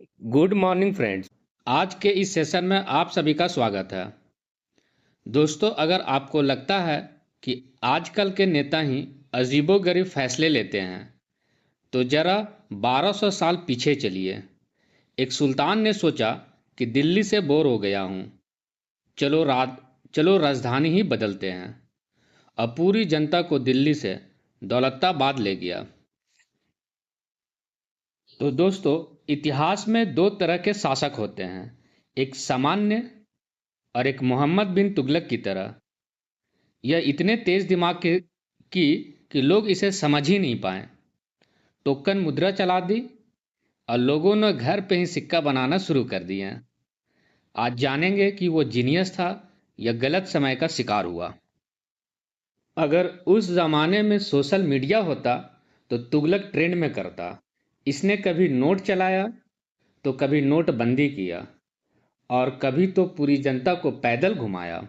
Good morning friends. आज के इस सेशन में आप सभी का स्वागत है। दोस्तों, अगर आपको लगता है कि आजकल के नेता ही अजीबोगरीब फैसले लेते हैं तो जरा 1200 साल पीछे चलिए। एक सुल्तान ने सोचा कि दिल्ली से बोर हो गया हूँ, चलो चलो राजधानी ही बदलते हैं। अब पूरी जनता को दिल्ली से दौलताबाद ले गया। तो दोस्तों, इतिहास में दो तरह के शासक होते हैं, एक सामान्य और एक मोहम्मद बिन तुगलक की तरह। यह इतने तेज दिमाग कि लोग इसे समझ ही नहीं पाए। टोकन मुद्रा चला दी और लोगों ने घर पे ही सिक्का बनाना शुरू कर दिए। आज जानेंगे कि वो जीनियस था या गलत समय का शिकार हुआ। अगर उस जमाने में सोशल मीडिया होता तो तुगलक ट्रेंड में करता। इसने कभी नोट चलाया तो कभी नोटबंदी किया और कभी तो पूरी जनता को पैदल घुमाया।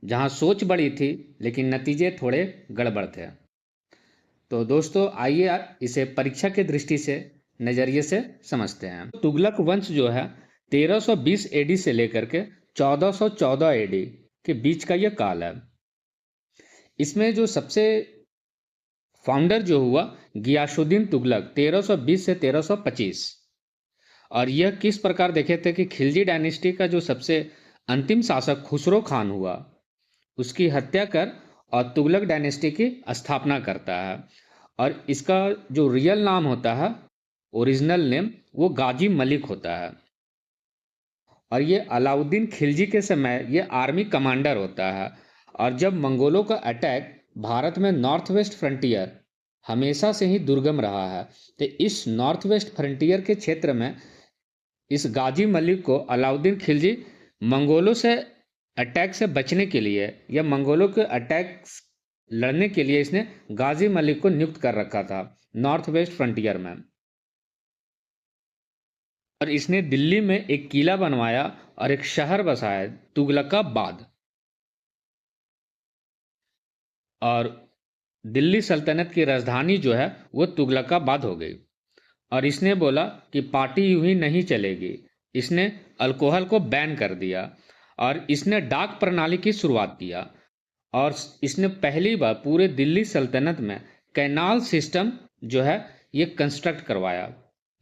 जहां सोच बड़ी थी लेकिन नतीजे थोड़े गड़बड़ थे। तो दोस्तों, आइए इसे परीक्षा की दृष्टि से नज़रिए से समझते हैं। तुगलक वंश जो है 1320 एडी से लेकर के 1414 एडी के बीच का यह काल है। इसमें जो सबसे फाउंडर जो हुआ गियासुद्दीन तुगलक 1320 से 1325। और यह किस प्रकार देखे थे कि खिलजी डायनेस्टी का जो सबसे अंतिम शासक खुसरो खान हुआ, उसकी हत्या कर और तुगलक डायनेस्टी की स्थापना करता है। और इसका जो रियल नाम होता है, ओरिजिनल नेम, वो गाजी मलिक होता है। और ये अलाउद्दीन खिलजी के समय ये आर्मी कमांडर होता है। और जब मंगोलों का अटैक भारत में नॉर्थ वेस्ट फ्रंटियर हमेशा से ही दुर्गम रहा है, तो इस नॉर्थ वेस्ट फ्रंटियर के क्षेत्र में इस गाजी मलिक को अलाउद्दीन खिलजी मंगोलों से अटैक से बचने के लिए या मंगोलों के अटैक लड़ने के लिए इसने गाजी मलिक को नियुक्त कर रखा था नॉर्थ वेस्ट फ्रंटियर में। और इसने दिल्ली में एक किला बनवाया और एक शहर बसाया, तुगलकाबाद। और दिल्ली सल्तनत की राजधानी जो है वो तुगलकाबाद हो गई। और इसने बोला कि पार्टी यूं ही नहीं चलेगी। इसने अल्कोहल को बैन कर दिया और इसने डाक प्रणाली की शुरुआत किया। और इसने पहली बार पूरे दिल्ली सल्तनत में कैनाल सिस्टम जो है ये कंस्ट्रक्ट करवाया,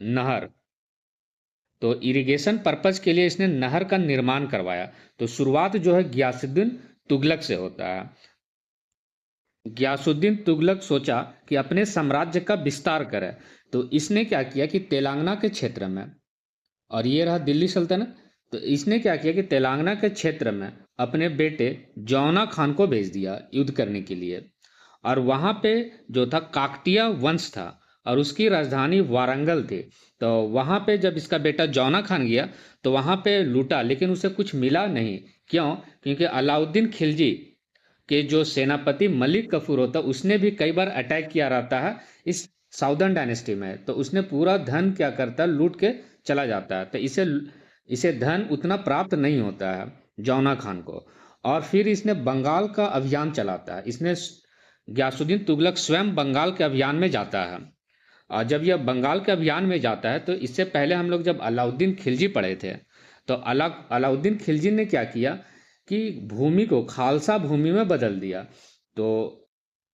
नहर। तो इरिगेशन पर्पज के लिए इसने नहर का निर्माण करवाया। तो शुरुआत जो है गियासुद्दीन तुगलक से होता है। गियासुद्दीन तुगलक सोचा कि अपने साम्राज्य का विस्तार करे। तो इसने क्या किया कि तेलंगाना के क्षेत्र में, और ये रहा दिल्ली सल्तनत, तो इसने क्या किया कि तेलंगाना के क्षेत्र में अपने बेटे जौना खान को भेज दिया युद्ध करने के लिए। और वहाँ पे जो था काकटिया वंश था और उसकी राजधानी वारंगल थी। तो वहाँ पे जब इसका बेटा जौना खान गया तो वहाँ पे लूटा, लेकिन उसे कुछ मिला नहीं। क्यों? क्योंकि अलाउद्दीन खिलजी के जो सेनापति मलिक कफूर होता, उसने भी कई बार अटैक किया रहता है इस साउदर्न डायनेस्टी में। तो उसने पूरा धन क्या करता है, लूट के चला जाता है। तो इसे इसे धन उतना प्राप्त नहीं होता है जौना खान को। और फिर इसने बंगाल का अभियान चलाता है। इसने गयासुद्दीन तुगलक स्वयं बंगाल के अभियान में जाता है। और जब यह बंगाल के अभियान में जाता है तो इससे पहले हम लोग जब अलाउद्दीन खिलजी पढ़े थे, तो अलाउद्दीन खिलजी ने क्या किया कि भूमि को खालसा भूमि में बदल दिया। तो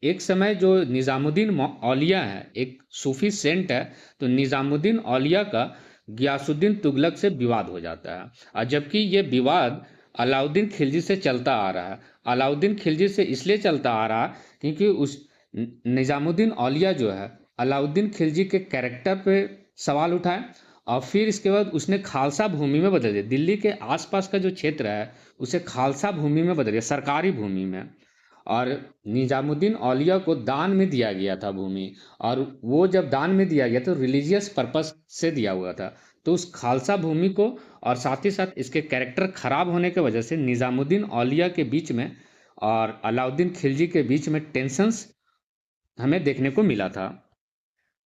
एक समय जो निज़ामुद्दीन औलिया है, एक सूफी सेंट है, तो निज़ामुद्दीन औलिया का गयासुद्दीन तुगलक से विवाद हो जाता है। और जबकि ये विवाद अलाउद्दीन खिलजी से चलता आ रहा है। अलाउद्दीन खिलजी से इसलिए चलता आ रहा है क्योंकि उस निज़ामुद्दीन औलिया जो है अलाउद्दीन खिलजी के कैरेक्टर पे सवाल उठाए। और फिर इसके बाद उसने खालसा भूमि में बदल दिया। दिल्ली के आसपास का जो क्षेत्र है उसे खालसा भूमि में बदल दिया, सरकारी भूमि में। और निजामुद्दीन औलिया को दान में दिया गया था भूमि। और वो जब दान में दिया गया तो रिलीजियस पर्पस से दिया हुआ था। तो उस खालसा भूमि को और साथ ही साथ इसके कैरेक्टर खराब होने की वजह से निजामुद्दीन औलिया के बीच में और अलाउद्दीन खिलजी के बीच में टेंशंस हमें देखने को मिला था।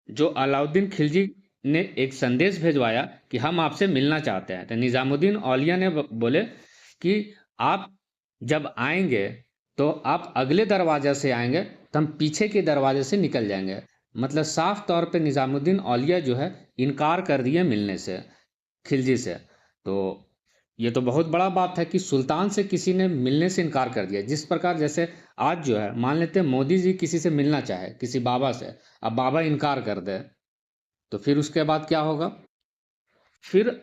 जो अलाउद्दीन खिलजी ने एक संदेश भेजवाया कि हम आपसे मिलना चाहते हैं। तो निजामुद्दीन औलिया ने बोले कि आप जब आएंगे तो आप अगले दरवाजे से आएंगे तो हम पीछे के दरवाजे से निकल जाएंगे। मतलब साफ तौर पे निज़ामुद्दीन औलिया जो है इनकार कर दिए मिलने से खिलजी से। तो ये तो बहुत बड़ा बात है कि सुल्तान से किसी ने मिलने से इनकार कर दिया। जिस प्रकार जैसे आज जो है मान लेते हैं मोदी जी किसी से मिलना चाहे किसी बाबा से, अब बाबा इनकार कर दे तो फिर उसके बाद क्या होगा? फिर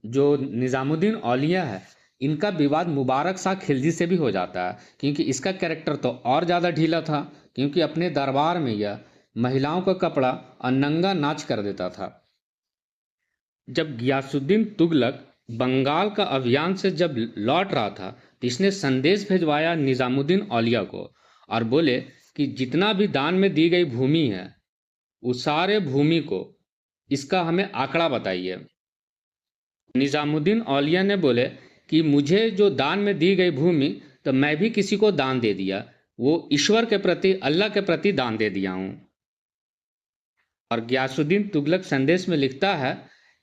जो निज़ामुद्दीन औलिया है इनका विवाद मुबारक शाह खिलजी से भी हो जाता है, क्योंकि इसका कैरेक्टर तो और ज़्यादा ढीला था, क्योंकि अपने दरबार में यह महिलाओं का कपड़ा और नंगा नाच कर देता था। जब गियासुद्दीन तुगलक बंगाल का अभियान से जब लौट रहा था तो इसने संदेश भेजवाया निज़ामुद्दीन औलिया को और बोले कि जितना भी दान में दी गई भूमि है उस सारे भूमि को इसका हमें आंकड़ा बताइए। निज़ामुद्दीन औलिया ने बोले कि मुझे जो दान में दी गई भूमि तो मैं भी किसी को दान दे दिया, वो ईश्वर के प्रति अल्लाह के प्रति दान दे दिया हूँ। और गियासुद्दीन तुगलक संदेश में लिखता है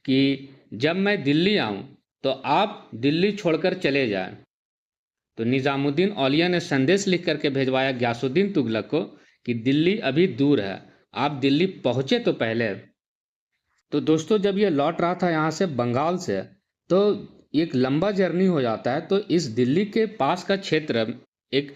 कि जब मैं दिल्ली आऊं तो आप दिल्ली छोड़कर चले जाएं। तो निज़ामुद्दीन औलिया ने संदेश लिख करके भेजवाया गियासुद्दीन तुगलक को कि दिल्ली अभी दूर है, आप दिल्ली पहुंचे तो पहले। तो दोस्तों जब ये लौट रहा था यहाँ से बंगाल से तो एक लंबा जर्नी हो जाता है। तो इस दिल्ली के पास का क्षेत्र एक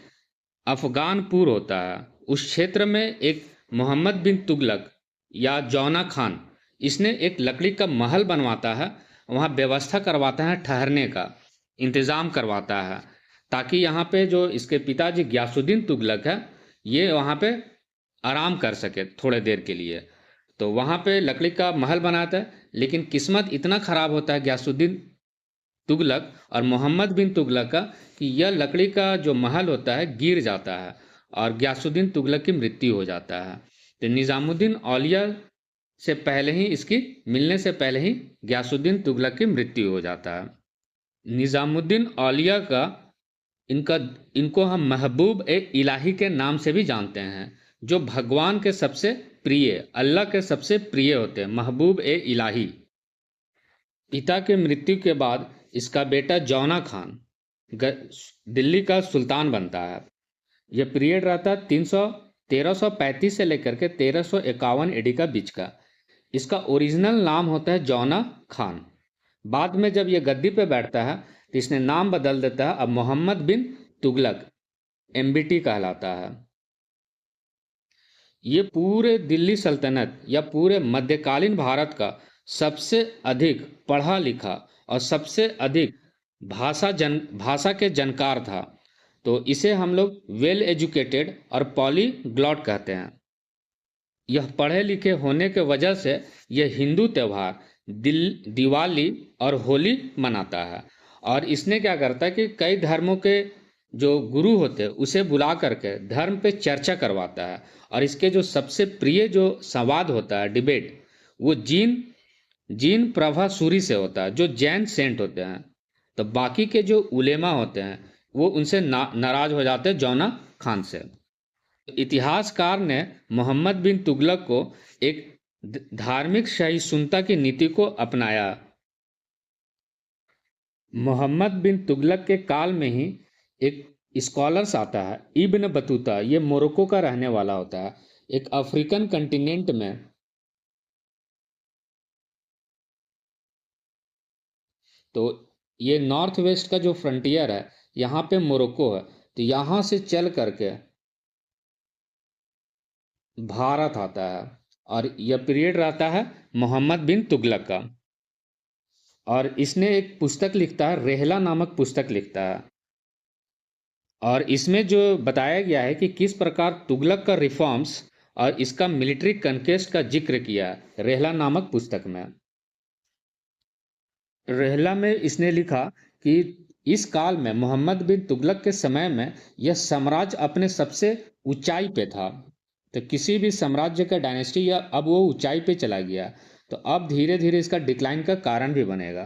अफगानपुर होता है। उस क्षेत्र में एक मोहम्मद बिन तुगलक या जौना खान इसने एक लकड़ी का महल बनवाता है, वहाँ व्यवस्था करवाता है, ठहरने का इंतज़ाम करवाता है ताकि यहाँ पे जो इसके पिताजी गियासुद्दीन तुगलक है ये वहाँ पे आराम कर सके थोड़े देर के लिए। तो वहाँ पे लकड़ी का महल बनाता है, लेकिन किस्मत इतना ख़राब होता है गियासुद्दीन तुगलक और मोहम्मद बिन तुगलक का कि यह लकड़ी का जो महल होता है गिर जाता है और गियासुद्दीन तुगलक की मृत्यु हो जाता है। तो निज़ामुद्दीन औलिया से पहले ही इसकी मिलने से पहले ही गियासुद्दीन तुगलक की मृत्यु हो जाता है। निज़ामुद्दीन औलिया का इनको हम महबूब ए इलाही के नाम से भी जानते हैं, जो भगवान के सबसे प्रिय अल्लाह के सबसे प्रिय होते हैं, महबूब ए इलाही। पिता के मृत्यु के बाद इसका बेटा जौना खान दिल्ली का सुल्तान बनता है। यह पीरियड रहता है 1335 से लेकर के 1351 एडी का बीच का। इसका ओरिजिनल नाम होता है जौना खान। बाद में जब यह गद्दी पे बैठता है तो इसने नाम बदल देता है, अब मोहम्मद बिन तुगलक एमबीटी कहलाता है। ये पूरे दिल्ली सल्तनत या पूरे मध्यकालीन भारत का सबसे अधिक पढ़ा लिखा और सबसे अधिक भाषा के जानकार था। तो इसे हम लोग वेल एजुकेटेड और पॉलीग्लॉट कहते हैं। यह पढ़े लिखे होने के वजह से यह हिंदू त्यौहार दिवाली और होली मनाता है। और इसने क्या करता है कि कई धर्मों के जो गुरु होते हैं उसे बुला करके धर्म पे चर्चा करवाता है। और इसके जो सबसे प्रिय जो संवाद होता है डिबेट, वो जीन प्रभा सूरी से होता है, जो जैन सेंट होते हैं। तो बाकी के जो उलेमा होते हैं वो उनसे नाराज हो जाते हैं जौना खान से। इतिहासकार ने मोहम्मद बिन तुगलक को एक धार्मिक सहिष्णुता की नीति को अपनाया। मोहम्मद बिन तुगलक के काल में ही एक स्कॉलर्स आता है, इब्न बतूता। ये मोरक्को का रहने वाला होता है, एक अफ्रीकन कंटिनेंट में। तो ये नॉर्थ वेस्ट का जो फ्रंटियर है यहाँ पे मोरक्को है। तो यहाँ से चल करके भारत आता है और यह पीरियड रहता है मोहम्मद बिन तुगलक का। और इसने एक पुस्तक लिखता है, रेहला नामक पुस्तक लिखता है। और इसमें जो बताया गया है कि किस प्रकार तुगलक का रिफॉर्म्स और इसका मिलिट्री कन्केस्ट का जिक्र किया रेहला नामक पुस्तक में। रेहला में इसने लिखा कि इस काल में मोहम्मद बिन तुगलक के समय में यह साम्राज्य अपने सबसे ऊंचाई पे था। तो किसी भी साम्राज्य का डायनेस्टी या अब वो ऊंचाई पे चला गया तो अब धीरे धीरे इसका डिक्लाइन का कारण भी बनेगा।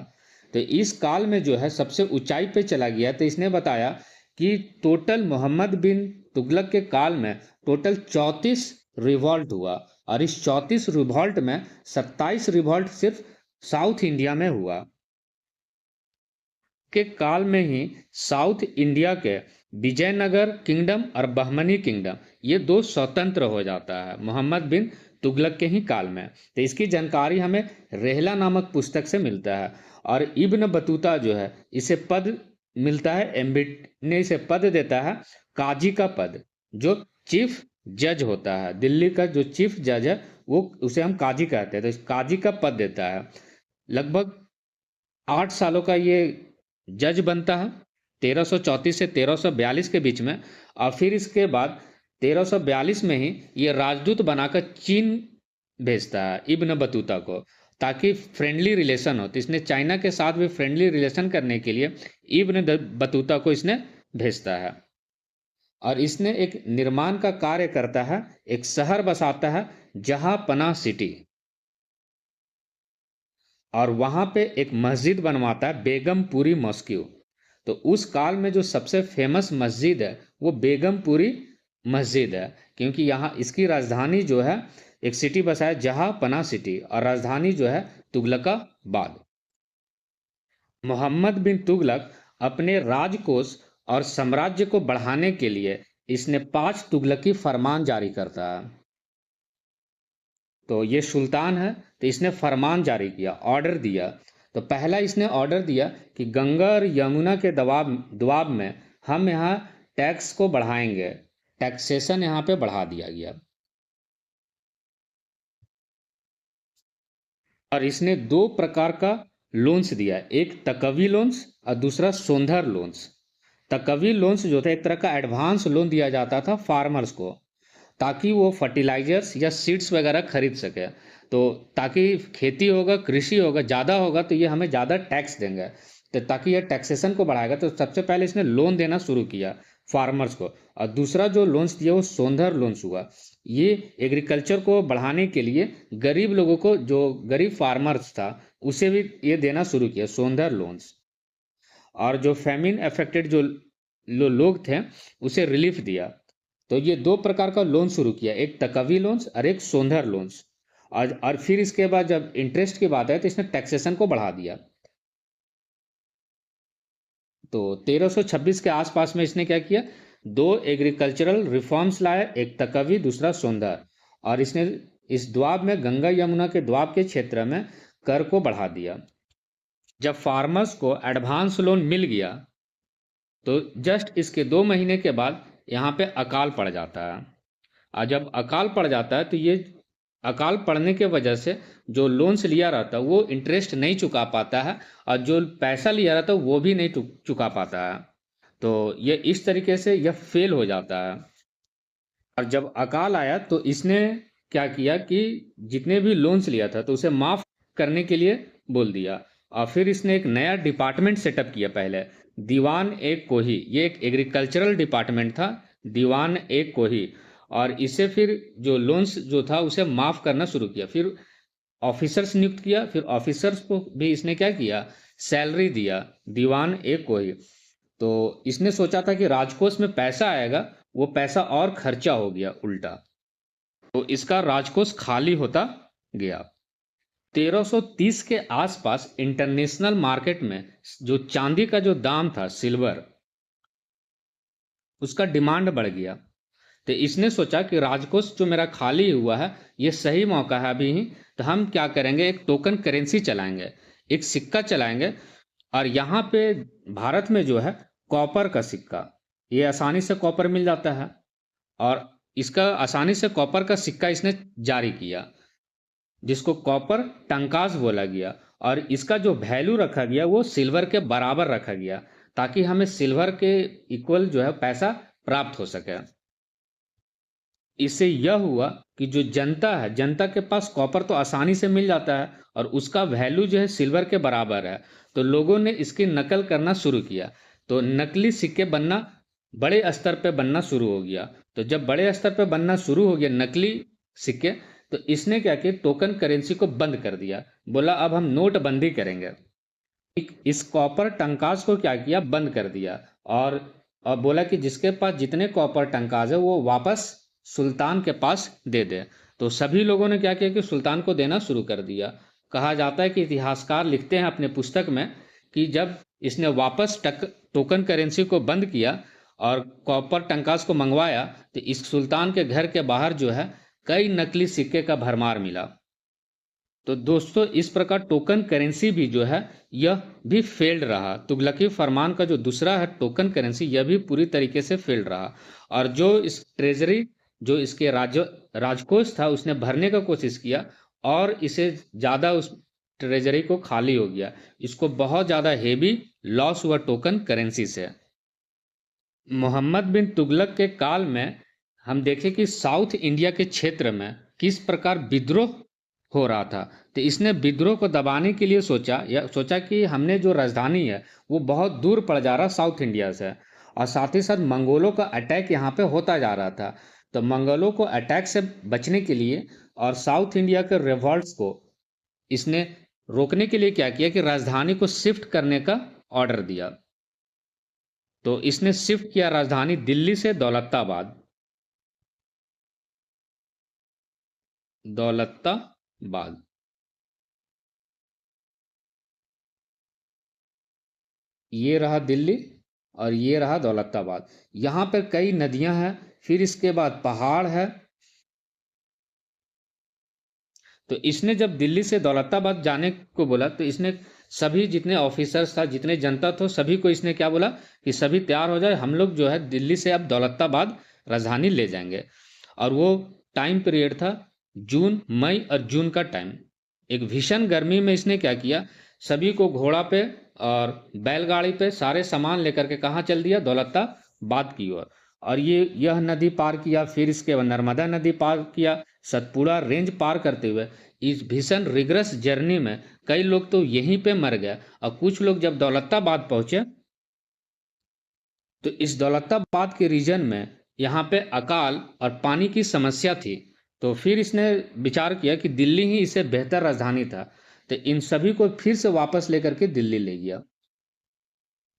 तो इस काल में जो है सबसे ऊंचाई पे चला गया। तो इसने बताया कि टोटल मोहम्मद बिन तुगलक के काल में टोटल 34 रिवॉल्ट हुआ और इस 34 रिवॉल्ट में 27 रिवॉल्ट सिर्फ साउथ इंडिया में हुआ। के काल में ही साउथ इंडिया के विजयनगर किंगडम और बहमनी किंगडम ये दो स्वतंत्र हो जाता है मोहम्मद बिन तुगलक के ही काल में। तो इसकी जानकारी हमें रेहला नामक पुस्तक से मिलता है। और इब्न बतूता जो है इसे पद मिलता है, एम्बिट ने इसे पद देता है काजी का पद, जो चीफ जज होता है। दिल्ली का जो चीफ जज है वो उसे हम काजी कहते हैं, तो इस काजी का पद देता है। लगभग 8 सालों का ये जज बनता है 1334 से 1342 के बीच में। और फिर इसके बाद 1342 में ही ये राजदूत बनाकर चीन भेजता है इब्न बतूता को, ताकि फ्रेंडली रिलेशन हो। तो इसने चाइना के साथ भी फ्रेंडली रिलेशन करने के लिए इब्न बतूता को इसने भेजता है। और इसने एक निर्माण का कार्य करता है, एक शहर बसाता है जहां पनाह सिटी, और वहां पे एक मस्जिद बनवाता है बेगमपुरी मॉस्क्यू। तो उस काल में जो सबसे फेमस मस्जिद है वो बेगमपुरी मस्जिद है, क्योंकि यहाँ इसकी राजधानी जो है, एक सिटी बसाया जहां पनाह सिटी, और राजधानी जो है तुगलकाबाद। मोहम्मद बिन तुगलक अपने राजकोष और साम्राज्य को बढ़ाने के लिए इसने 5 तुगलकी फरमान जारी करता है। तो ये सुल्तान है, तो इसने फरमान जारी किया, ऑर्डर दिया। तो पहला इसने ऑर्डर दिया कि गंगा और यमुना के दबाव में हम यहाँ टैक्स को बढ़ाएंगे, टैक्सेशन यहाँ पे बढ़ा दिया गया। और इसने 2 प्रकार का लोन्स दिया, एक तकवी लोन्स और दूसरा सोंधर लोन्स। तकवी लोन्स जो था एक तरह का एडवांस लोन दिया जाता था फार्मर्स को, ताकि वो फर्टिलाइजर्स या सीड्स वगैरह खरीद सके। तो ताकि खेती होगा, कृषि होगा, ज़्यादा होगा तो ये हमें ज़्यादा टैक्स देंगे, तो ताकि ये टैक्सेशन को बढ़ाएगा। तो सबसे पहले इसने लोन देना शुरू किया फार्मर्स को। और दूसरा जो लोन्स दिया वो सोंधर लोन्स हुआ। ये एग्रीकल्चर को बढ़ाने के लिए गरीब लोगों को, जो गरीब फार्मर्स था उसे भी ये देना शुरू किया, सोंधर लोन्स। और जो फेमिन अफेक्टेड जो लोग थे उसे रिलीफ दिया। तो ये 2 प्रकार का लोन शुरू किया, एक तकवी लोन्स और एक सोंधर लोन्स। और फिर इसके बाद जब इंटरेस्ट की बात है तो इसने टैक्सेशन को बढ़ा दिया। तो 1326 के आसपास में इसने क्या किया, 2 एग्रीकल्चरल रिफॉर्म्स लाए, एक तकवी दूसरा सोंधर। और इसने इस द्वाब में, गंगा यमुना के द्वाब के क्षेत्र में कर को बढ़ा दिया। जब फार्मर्स को एडवांस लोन मिल गया तो जस्ट इसके 2 महीने के बाद यहाँ पे अकाल पड़ जाता है। और जब अकाल पड़ जाता है तो ये अकाल पड़ने के वजह से जो लोन्स लिया रहता है वो इंटरेस्ट नहीं चुका पाता है, और जो पैसा लिया रहता है वो भी नहीं चुका पाता है। तो ये इस तरीके से यह फेल हो जाता है। और जब अकाल आया तो इसने क्या किया कि जितने भी लोन्स लिया था तो उसे माफ करने के लिए बोल दिया। और फिर इसने एक नया डिपार्टमेंट सेटअप किया। पहले दीवान एक कोही, ये एक एग्रीकल्चरल डिपार्टमेंट था, दीवान एक कोही। और इसे फिर जो लोन्स जो था उसे माफ करना शुरू किया। फिर ऑफिसर्स नियुक्त किया, फिर ऑफिसर्स को भी इसने क्या किया, सैलरी दिया, दीवान एक कोही। तो इसने सोचा था कि राजकोष में पैसा आएगा, वो पैसा और खर्चा हो गया उल्टा, तो इसका राजकोष खाली होता गया। 1330 के आसपास इंटरनेशनल मार्केट में जो चांदी का जो दाम था, सिल्वर, उसका डिमांड बढ़ गया। तो इसने सोचा कि राजकोष जो मेरा खाली हुआ है ये सही मौका है अभी ही, तो हम क्या करेंगे, एक टोकन करेंसी चलाएंगे, एक सिक्का चलाएंगे। और यहाँ पे भारत में जो है कॉपर का सिक्का, ये आसानी से कॉपर मिल जाता है, और इसका आसानी से कॉपर का सिक्का इसने जारी किया, जिसको कॉपर टंकास बोला गया। और इसका जो वैल्यू रखा गया वो सिल्वर के बराबर रखा गया, ताकि हमें सिल्वर के इक्वल जो है पैसा प्राप्त हो सके। इससे यह हुआ कि जो जनता है, जनता के पास कॉपर तो आसानी से मिल जाता है और उसका वैल्यू जो है सिल्वर के बराबर है, तो लोगों ने इसकी नकल करना शुरू किया। तो नकली सिक्के बनना बड़े स्तर पे बनना शुरू हो गया। तो जब बड़े स्तर पे बनना शुरू हो गया नकली सिक्के, तो इसने क्या किया, टोकन करेंसी को बंद कर दिया। बोला अब हम नोटबंदी करेंगे। इस कॉपर टंकास को क्या किया, बंद कर दिया। और बोला कि जिसके पास जितने कॉपर टंकास है वो वापस सुल्तान के पास दे दे। तो सभी लोगों ने क्या किया कि सुल्तान को देना शुरू कर दिया। कहा जाता है कि इतिहासकार लिखते हैं अपने पुस्तक में कि जब इसने वापस टोकन करेंसी को बंद किया और कॉपर टंकास को मंगवाया, तो इस सुल्तान के घर के बाहर जो है कई नकली सिक्के का भरमार मिला। तो दोस्तों इस प्रकार टोकन करेंसी भी जो है यह भी फेल्ड रहा। तुगलकी फरमान का जो दूसरा है टोकन करेंसी, यह भी पूरी तरीके से फेल्ड रहा। और जो इस ट्रेजरी, जो इसके राजकोष था, उसने भरने का कोशिश किया और इसे ज़्यादा, उस ट्रेजरी को खाली हो गया। इसको बहुत ज़्यादा हेवी लॉस हुआ टोकन करेंसी से। मोहम्मद बिन तुगलक के काल में हम देखें कि साउथ इंडिया के क्षेत्र में किस प्रकार विद्रोह हो रहा था। तो इसने विद्रोह को दबाने के लिए सोचा कि हमने जो राजधानी है वो बहुत दूर पड़ जा रहा साउथ इंडिया से, और साथ ही साथ मंगोलों का अटैक यहाँ पे होता जा रहा था। तो मंगोलों को अटैक से बचने के लिए और साउथ इंडिया के रिवॉल्ट्स को इसने रोकने के लिए क्या किया कि राजधानी को शिफ्ट करने का ऑर्डर दिया। तो इसने शिफ्ट किया राजधानी दिल्ली से दौलताबाद। ये रहा दिल्ली और ये रहा दौलताबाद। यहाँ पर कई नदियां हैं, फिर इसके बाद पहाड़ है। तो इसने जब दिल्ली से दौलताबाद जाने को बोला तो इसने सभी जितने ऑफिसर्स था, जितने जनता थे, सभी को इसने क्या बोला कि सभी तैयार हो जाए, हम लोग जो है दिल्ली से अब दौलताबाद राजधानी ले जाएंगे। और वो टाइम पीरियड था जून, मई और जून का टाइम। एक भीषण गर्मी में इसने क्या किया, सभी को घोड़ा पे और बैलगाड़ी पे सारे सामान लेकर के कहाँ चल दिया, दौलताबाद की ओर। और यह नदी पार किया, फिर इसके बाद नर्मदा नदी पार किया, सतपुड़ा रेंज पार करते हुए इस भीषण रिग्रस जर्नी में कई लोग तो यहीं पे मर गए। और कुछ लोग जब दौलताबाद पहुंचे तो इस दौलताबाद के रीजन में यहाँ पे अकाल और पानी की समस्या थी। तो फिर इसने विचार किया कि दिल्ली ही इसे बेहतर राजधानी था। तो इन सभी को फिर से वापस लेकर के दिल्ली ले गया।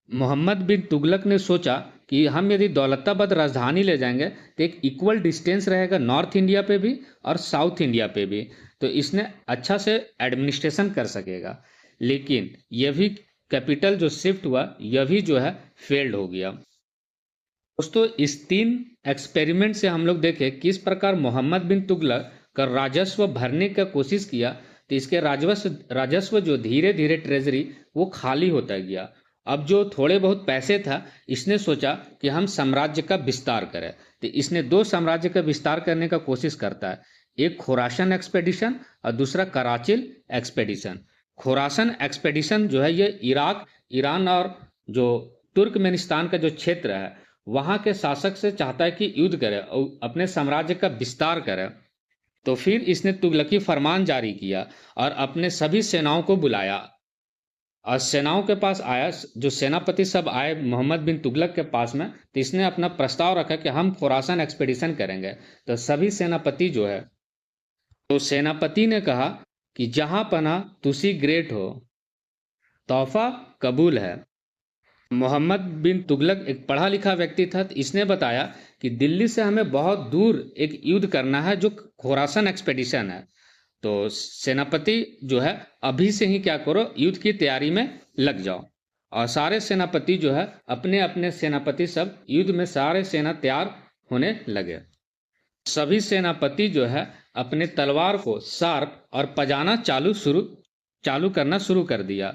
मोहम्मद बिन तुगलक ने सोचा कि हम यदि दौलताबाद राजधानी ले जाएंगे तो एक इक्वल डिस्टेंस रहेगा नॉर्थ इंडिया पे भी और साउथ इंडिया पे भी, तो इसने अच्छा से एडमिनिस्ट्रेशन कर सकेगा। लेकिन यह भी कैपिटल जो शिफ्ट हुआ यह भी जो है फेल्ड हो गया। दोस्तों इस 3 एक्सपेरिमेंट से हम लोग देखें किस प्रकार मोहम्मद बिन तुगलक का राजस्व भरने का कोशिश किया, तो इसके राजस्व जो धीरे धीरे ट्रेजरी वो खाली होता गया। अब जो थोड़े बहुत पैसे था, इसने सोचा कि हम साम्राज्य का विस्तार करें। तो इसने 2 साम्राज्य का विस्तार करने का कोशिश करता है, एक खोरासन एक्सपेडिशन और दूसरा कराचिल एक्सपेडिशन। खोरासन एक्सपेडिशन जो है ये इराक, ईरान और जो तुर्कमेनिस्तान का जो क्षेत्र है वहाँ के शासक से चाहता है कि युद्ध करे और अपने साम्राज्य का विस्तार करे। तो फिर इसने तुगलकी फरमान जारी किया और अपने सभी सेनाओं को बुलाया और सेनाओं के पास आया। जो सेनापति सब आए मोहम्मद बिन तुगलक के पास में, तो इसने अपना प्रस्ताव रखा कि हम खोरासन एक्सपेडिशन करेंगे। तो सभी सेनापति जो है, तो सेनापति ने कहा कि जहां पना तुसी ग्रेट हो, तोहफा कबूल है। मोहम्मद बिन तुगलक एक पढ़ा लिखा व्यक्ति था। तो इसने बताया कि दिल्ली से हमें बहुत दूर एक युद्ध करना है जो खोरासन एक्सपेडिशन है। तो सेनापति जो है अभी से ही क्या करो, युद्ध की तैयारी में लग जाओ। और सारे सेनापति जो है अपने अपने सेनापति सब युद्ध में सारे सेना तैयार होने लगे। सभी सेनापति जो है अपने तलवार को शार्प और पजाना चालू करना शुरू कर दिया।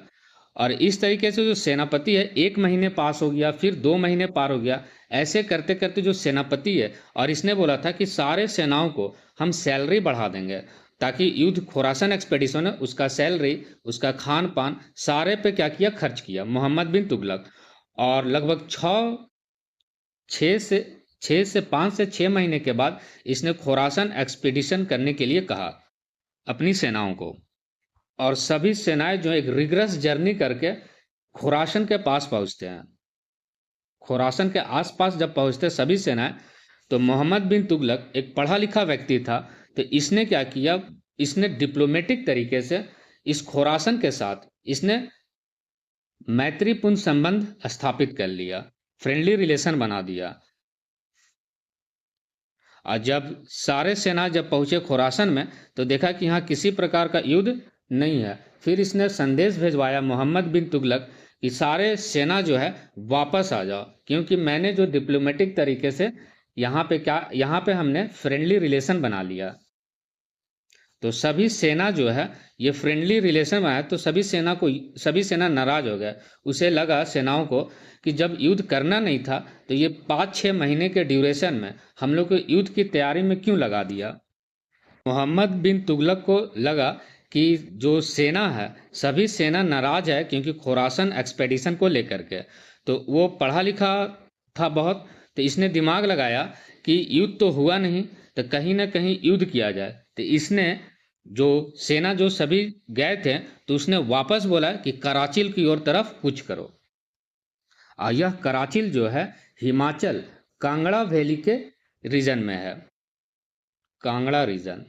और इस तरीके से जो सेनापति है 1 महीने पास हो गया, फिर 2 महीने पार हो गया। ऐसे करते करते जो सेनापति है, और इसने बोला था कि सारे सेनाओं को हम सैलरी बढ़ा देंगे ताकि युद्ध खोरासन एक्सपेडिशन है उसका सैलरी, उसका खान पान सारे पे क्या किया, खर्च किया मोहम्मद बिन तुगलक। और लगभग 5 से 6 महीने के बाद इसने खोरासन एक्सपेडिशन करने के लिए कहा अपनी सेनाओं को। और सभी सेनाएं जो एक रिग्रस जर्नी करके खोरासन के पास पहुंचते हैं। खोरासन के आसपास जब पहुंचते सभी सेनाएं, तो मोहम्मद बिन तुगलक एक पढ़ा लिखा व्यक्ति था। तो इसने क्या किया, इसने डिप्लोमेटिक तरीके से इस खोरासन के साथ इसने मैत्रीपूर्ण संबंध स्थापित कर लिया, फ्रेंडली रिलेशन बना दिया। और जब सारे सेना जब पहुंचे खोरासन में तो देखा कि यहाँ किसी प्रकार का युद्ध नहीं है। फिर इसने संदेश भेजवाया मोहम्मद बिन तुगलक कि सारे सेना जो है वापस आ जाओ, क्योंकि मैंने जो डिप्लोमेटिक तरीके से यहाँ पे हमने फ्रेंडली रिलेशन बना लिया। तो सभी सेना जो है ये फ्रेंडली रिलेशन में है, तो सभी सेना नाराज हो गए। उसे लगा सेनाओं को कि जब युद्ध करना नहीं था तो ये 5-6 महीने के ड्यूरेशन में हम लोग को युद्ध की तैयारी में क्यों लगा दिया। मोहम्मद बिन तुगलक को लगा कि जो सेना है सभी सेना नाराज है, क्योंकि खुरासन एक्सपेडिशन को लेकर के। तो वो पढ़ा लिखा था बहुत, तो इसने दिमाग लगाया कि युद्ध तो हुआ नहीं, तो कहीं ना कहीं युद्ध किया जाए। तो इसने जो सेना जो सभी गए थे तो उसने वापस बोला कि कराचिल की ओर तरफ कूच करो। और यह कराचिल जो है हिमाचल कांगड़ा वैली के रीजन में है, कांगड़ा रीजन।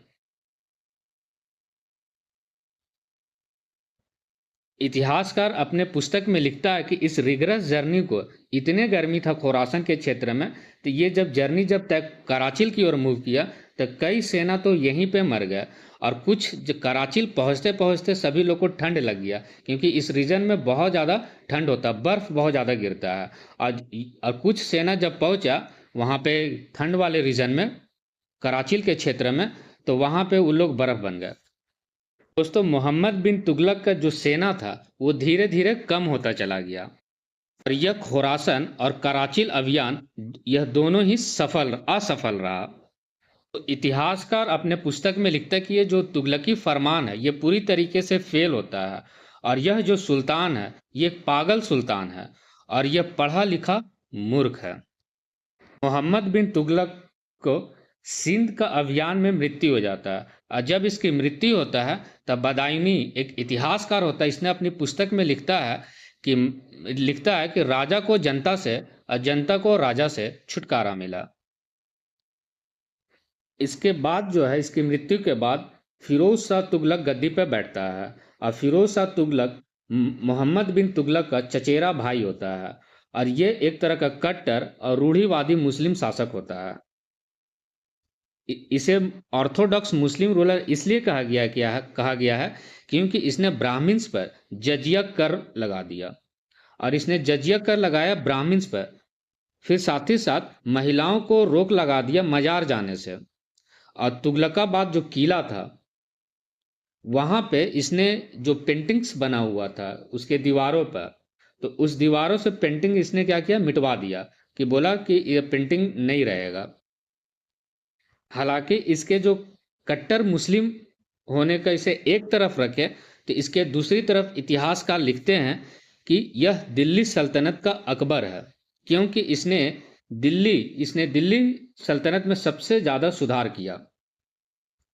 इतिहासकार अपने पुस्तक में लिखता है कि इस रिगरस जर्नी को, इतने गर्मी था खोरासन के क्षेत्र में, तो ये जब तक कराचिल की ओर मूव किया तो कई सेना तो यहीं पे मर गए, और कुछ कराचिल पहुंचते पहुंचते सभी लोग को ठंड लग गया, क्योंकि इस रीजन में बहुत ज़्यादा ठंड होता है, बर्फ बहुत ज़्यादा गिरता है। और कुछ सेना जब पहुंचा वहाँ पे ठंड वाले रीजन में, कराचिल के क्षेत्र में, तो वहाँ पे वो लोग बर्फ बन गए। दोस्तों, मोहम्मद बिन तुगलक का जो सेना था वो धीरे धीरे कम होता चला गया, और यह खुरासन और कराचिल अभियान यह दोनों ही असफल रहा। तो इतिहासकार अपने पुस्तक में लिखता है कि ये जो तुगलकी फरमान है ये पूरी तरीके से फेल होता है, और यह जो सुल्तान है ये एक पागल सुल्तान है, और यह पढ़ा लिखा मूर्ख है। मोहम्मद बिन तुगलक को सिंध का अभियान में मृत्यु हो जाता है, और जब इसकी मृत्यु होता है तब बदायूनी एक इतिहासकार होता है, इसने अपनी पुस्तक में लिखता है कि राजा को जनता से और जनता को राजा से छुटकारा मिला। इसके बाद जो है, इसकी मृत्यु के बाद फिरोज शाह तुगलक गद्दी पर बैठता है, और फिरोज शाह तुगलक मोहम्मद बिन तुगलक का चचेरा भाई होता है, और ये एक तरह का कट्टर और रूढ़िवादी मुस्लिम शासक होता है। इसे ऑर्थोडॉक्स मुस्लिम रूलर इसलिए कहा गया है क्योंकि इसने ब्राह्मण्स पर जजिया कर लगा दिया, और इसने जजिया कर लगाया ब्राह्मण्स पर, फिर साथ ही साथ महिलाओं को रोक लगा दिया मजार जाने से। और तुगलकाबाद जो किला था वहां पे इसने जो पेंटिंग्स बना हुआ था उसके दीवारों पर, तो उस दीवारों से पेंटिंग इसने क्या किया, मिटवा दिया, कि बोला कि ये पेंटिंग नहीं रहेगा। हालांकि इसके जो कट्टर मुस्लिम होने का इसे एक तरफ रखे, तो इसके दूसरी तरफ इतिहासकार लिखते हैं कि यह दिल्ली सल्तनत का अकबर है, क्योंकि इसने दिल्ली सल्तनत में सबसे ज़्यादा सुधार किया।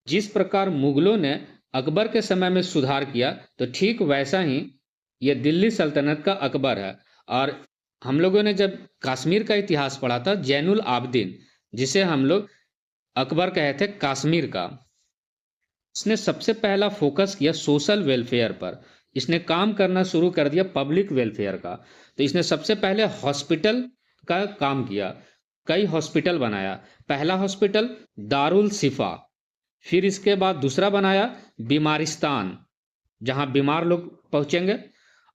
जिस प्रकार मुगलों ने अकबर के समय में सुधार किया, तो ठीक वैसा ही यह दिल्ली सल्तनत का अकबर है। और हम लोगों ने जब कश्मीर का इतिहास पढ़ा था, जैनुल आबदीन, जिसे हम लोग अकबर कहे थे कश्मीर का, इसने सबसे पहला फोकस किया सोशल वेलफेयर पर। इसने काम करना शुरू कर दिया पब्लिक वेलफेयर का। तो इसने सबसे पहले हॉस्पिटल का काम किया, कई हॉस्पिटल बनाया। पहला हॉस्पिटल दारुल शिफा, फिर इसके बाद दूसरा बनाया बीमारिस्तान, जहां बीमार लोग पहुंचेंगे,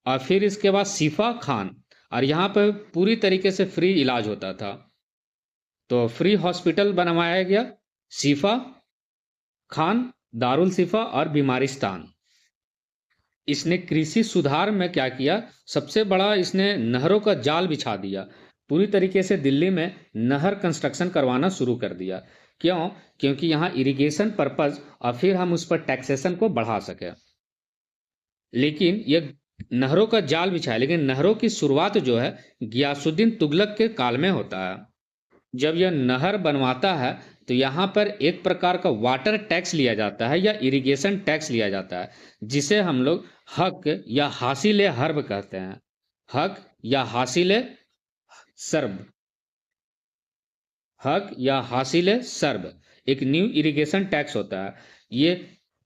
और फिर इसके बाद शिफा खान, और यहाँ पर पूरी तरीके से फ्री इलाज होता था। तो फ्री हॉस्पिटल बनवाया गया, शिफा खान, दारुल शिफा और बीमारिस्तान। इसने कृषि सुधार में क्या किया, सबसे बड़ा इसने नहरों का जाल बिछा दिया, पूरी तरीके से दिल्ली में नहर कंस्ट्रक्शन करवाना शुरू कर दिया। क्यों? क्योंकि यहाँ इरिगेशन पर्पज, और फिर हम उस पर टैक्सेशन को बढ़ा सके। लेकिन ये नहरों का जाल बिछाया, लेकिन नहरों की शुरुआत जो है गियासुद्दीन तुगलक के काल में होता है। जब यह नहर बनवाता है तो यहाँ पर एक प्रकार का वाटर टैक्स लिया जाता है या इरिगेशन टैक्स लिया जाता है, जिसे हम लोग हक या हासिल हर्ब कहते हैं। हक या हासिल सर्ब, हक या हासिल सर्ब एक न्यू इरिगेशन टैक्स होता है। ये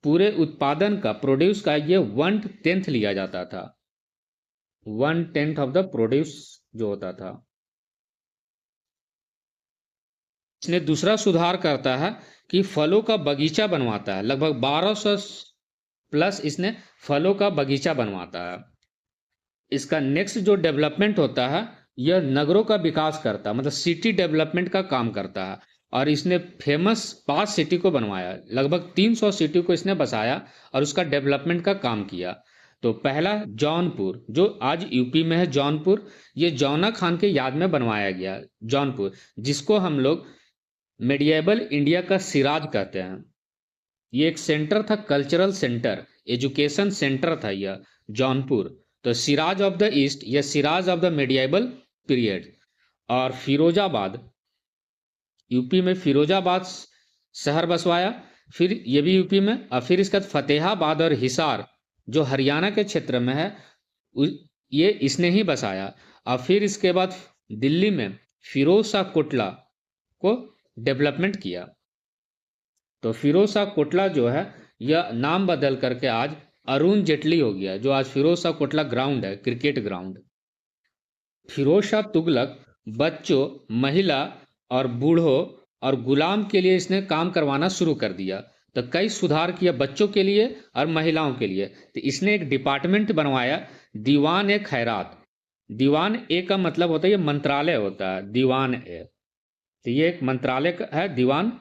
पूरे उत्पादन का, प्रोड्यूस का ये 1/10 लिया जाता था, 1/10 ऑफ द प्रोड्यूस जो होता था। इसने दूसरा सुधार करता है कि फलों का बगीचा बनवाता है, लगभग 1200 प्लस इसने फलों का बगीचा बनवाता है। इसका नेक्स्ट जो डेवलपमेंट होता है यह नगरों का विकास करता, मतलब सिटी डेवलपमेंट का काम करता है। और इसने फेमस 5 सिटी को बनवाया, लगभग 300 सिटी को इसने बसाया और उसका डेवलपमेंट का काम किया। तो पहला जौनपुर, जो आज यूपी में है जौनपुर, ये जौना खान के याद में बनवाया गया जौनपुर, जिसको हम लोग मेडिएवल इंडिया का सिराज कहते हैं। ये एक सेंटर था, कल्चरल सेंटर, एजुकेशन सेंटर था यह जौनपुर। तो सिराज ऑफ द ईस्ट, यह Siraj of the medieval period. और फिरोजाबाद, यूपी में फिरोजाबाद शहर बसवाया, फिर ये भी यूपी में। और फिर इसके बाद फतेहाबाद और हिसार जो हरियाणा के क्षेत्र में है, ये इसने ही बसाया। और फिर इसके बाद दिल्ली में फिरोज शाह कोटला को डेवलपमेंट किया। तो फिरोज शाह कोटला जो है, यह नाम बदल करके आज अरुण जेटली हो गया, जो आज फिरोज शाह कोटला ग्राउंड है, क्रिकेट ग्राउंड। फिरोज शाह तुगलक बच्चों, महिला और बूढ़ों और गुलाम के लिए इसने काम करवाना शुरू कर दिया। तो कई सुधार किया बच्चों के लिए और महिलाओं के लिए। तो इसने एक डिपार्टमेंट बनवाया, दीवान ए खैरात। दीवान ए का मतलब होता है, ये मंत्रालय होता है, दीवान ए। तो ये एक मंत्रालय है दीवान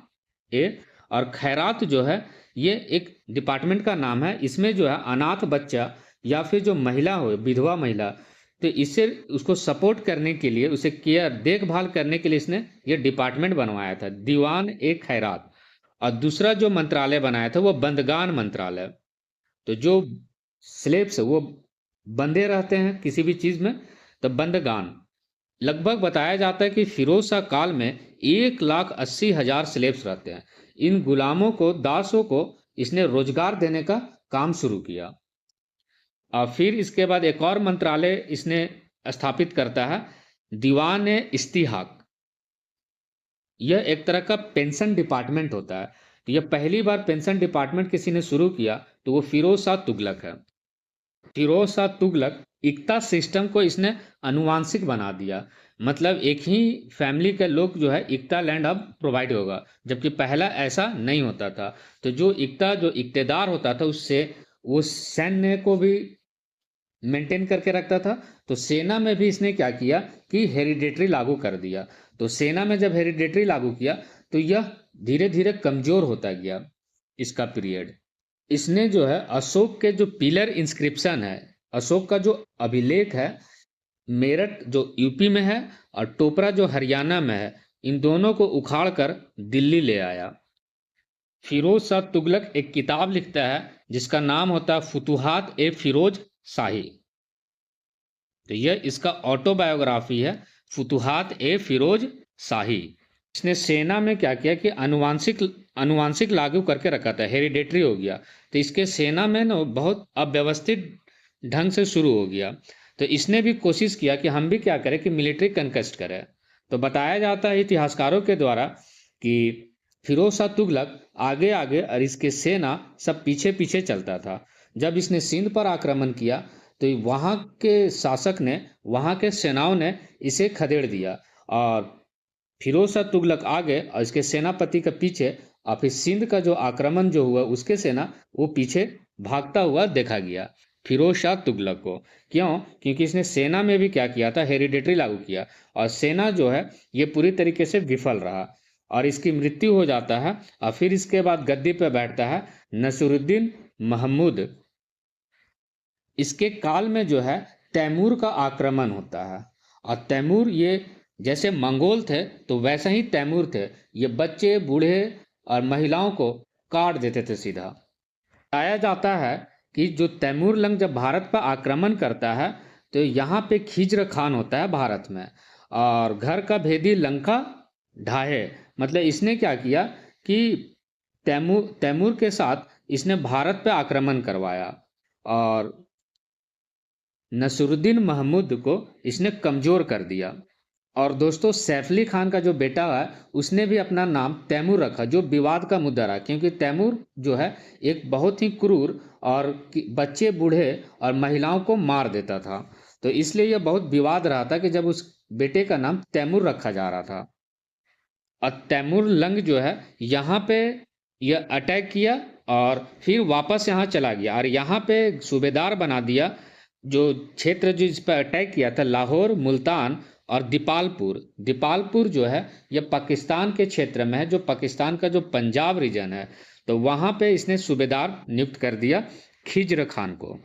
ए। और खैरात जो है, ये एक डिपार्टमेंट का नाम है। इसमें जो है अनाथ बच्चा या फिर जो महिला हो, विधवा महिला, तो इससे उसको सपोर्ट करने के लिए, उसे केयर देखभाल करने के लिए इसने ये डिपार्टमेंट बनवाया था, दीवान ए खैरात। और दूसरा जो मंत्रालय बनाया था वो बंदगान मंत्रालय। तो जो स्लेब्स वो बंधे रहते हैं किसी भी चीज में, तो बंदगान। लगभग बताया जाता है कि फिरोज शाह काल में 1,80,000 स्लेब्स रहते हैं। इन गुलामों को, दासों को इसने रोजगार देने का काम शुरू किया। और फिर इसके बाद एक और मंत्रालय इसने स्थापित करता है, दीवान इस्तिहाक। यह एक तरह का पेंशन डिपार्टमेंट होता है। तो यह पहली बार पेंशन डिपार्टमेंट किसी ने शुरू किया तो वो फिरोज शाह तुगलक है। फिरोज शाह तुगलक इक्ता सिस्टम को इसने अनुवांशिक बना दिया, मतलब एक ही फैमिली के लोग जो है इक्ता लैंड अब प्रोवाइड होगा, जबकि पहला ऐसा नहीं होता था। तो जो इक्तेदार होता था, उससे वो सैन्य को भी मेंटेन करके रखता था। तो सेना में भी इसने क्या किया कि हेरिडेटरी लागू कर दिया। तो सेना में जब हेरिडेटरी लागू किया तो यह धीरे धीरे कमजोर होता गया इसका पीरियड। इसने जो है अशोक के जो पिलर इंस्क्रिप्शन है, अशोक का जो अभिलेख है, मेरठ जो यूपी में है और टोपरा जो हरियाणा में है, इन दोनों को उखाड़ कर दिल्ली ले आया। फिरोज शाह तुगलक एक किताब लिखता है जिसका नाम होता है फुतुहात ए फिरोज शाही। तो यह इसका ऑटोबायोग्राफी है, फुतुहात ए फिरोज शाही। इसने सेना में क्या किया कि अनुवांशिक लागू करके रखा था, हेरिडेटरी हो गया। तो इसके सेना में ना बहुत अव्यवस्थित ढंग से शुरू हो गया। तो इसने भी कोशिश किया कि हम भी क्या करें कि मिलिट्री कंक्वेस्ट करें। तो बताया जाता है इतिहासकारों के द्वारा कि फिरोज शाह तुगलक आगे आगे और इसके सेना सब पीछे पीछे चलता था। जब इसने सिंध पर आक्रमण किया तो वहाँ के शासक ने, वहाँ के सेनाओं ने इसे खदेड़ दिया और फिरोज शाह तुगलक आगे और इसके सेनापति के पीछे। और फिर सिंध का जो आक्रमण जो हुआ, उसके सेना वो पीछे भागता हुआ देखा गया फिरोज शाह तुगलक को। क्यों? क्योंकि इसने सेना में भी क्या किया था, हेरिडेटरी लागू किया। और सेना जो है ये पूरी तरीके से विफल रहा और इसकी मृत्यु हो जाता है। और फिर इसके बाद गद्दी पर बैठता है नसीरुद्दीन महमूद। इसके काल में जो है तैमूर का आक्रमण होता है। और तैमूर ये जैसे मंगोल थे तो वैसे ही तैमूर थे, ये बच्चे, बूढ़े और महिलाओं को काट देते थे सीधा। बताया जाता है कि जो तैमूर लंग जब भारत पर आक्रमण करता है तो यहाँ पे खिज्र खान होता है भारत में, और घर का भेदी लंका ढाहे। मतलब इसने क्या किया कि तैमूर के साथ इसने भारत पे आक्रमण करवाया और नसीरुद्दीन महमूद को इसने कमजोर कर दिया। और दोस्तों सैफ अली खान का जो बेटा है उसने भी अपना नाम तैमूर रखा, जो विवाद का मुद्दा रहा, क्योंकि तैमूर जो है एक बहुत ही क्रूर और बच्चे, बूढ़े और महिलाओं को मार देता था। तो इसलिए यह बहुत विवाद रहा था कि जब उस बेटे का नाम तैमूर रखा जा रहा था। और तैमूर लंग जो है यहाँ पे यह अटैक किया और फिर वापस यहाँ चला गया और यहाँ पे सूबेदार बना दिया। जो क्षेत्र जिस पर अटैक किया था, लाहौर, मुल्तान और दीपालपुर, दीपालपुर जो है यह पाकिस्तान के क्षेत्र में है, जो पाकिस्तान का जो पंजाब रीजन है, तो वहाँ पे इसने सूबेदार नियुक्त कर दिया खिज्र खान को।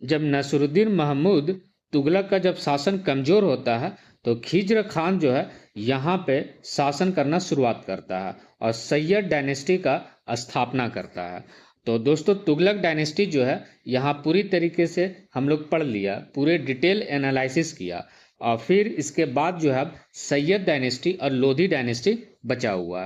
जब नसरुद्दीन महमूद तुगलक का जब शासन कमजोर होता है तो खिज्र खान जो है यहाँ पे शासन करना शुरुआत करता है और सैयद डायनेस्टी का स्थापना करता है। तो दोस्तों तुगलक डायनेस्टी जो है यहाँ पूरी तरीके से हम लोग पढ़ लिया, पूरे डिटेल एनालिसिस किया, और फिर इसके बाद जो है सैयद डायनेस्टी और लोधी डायनेस्टी बचा हुआ है।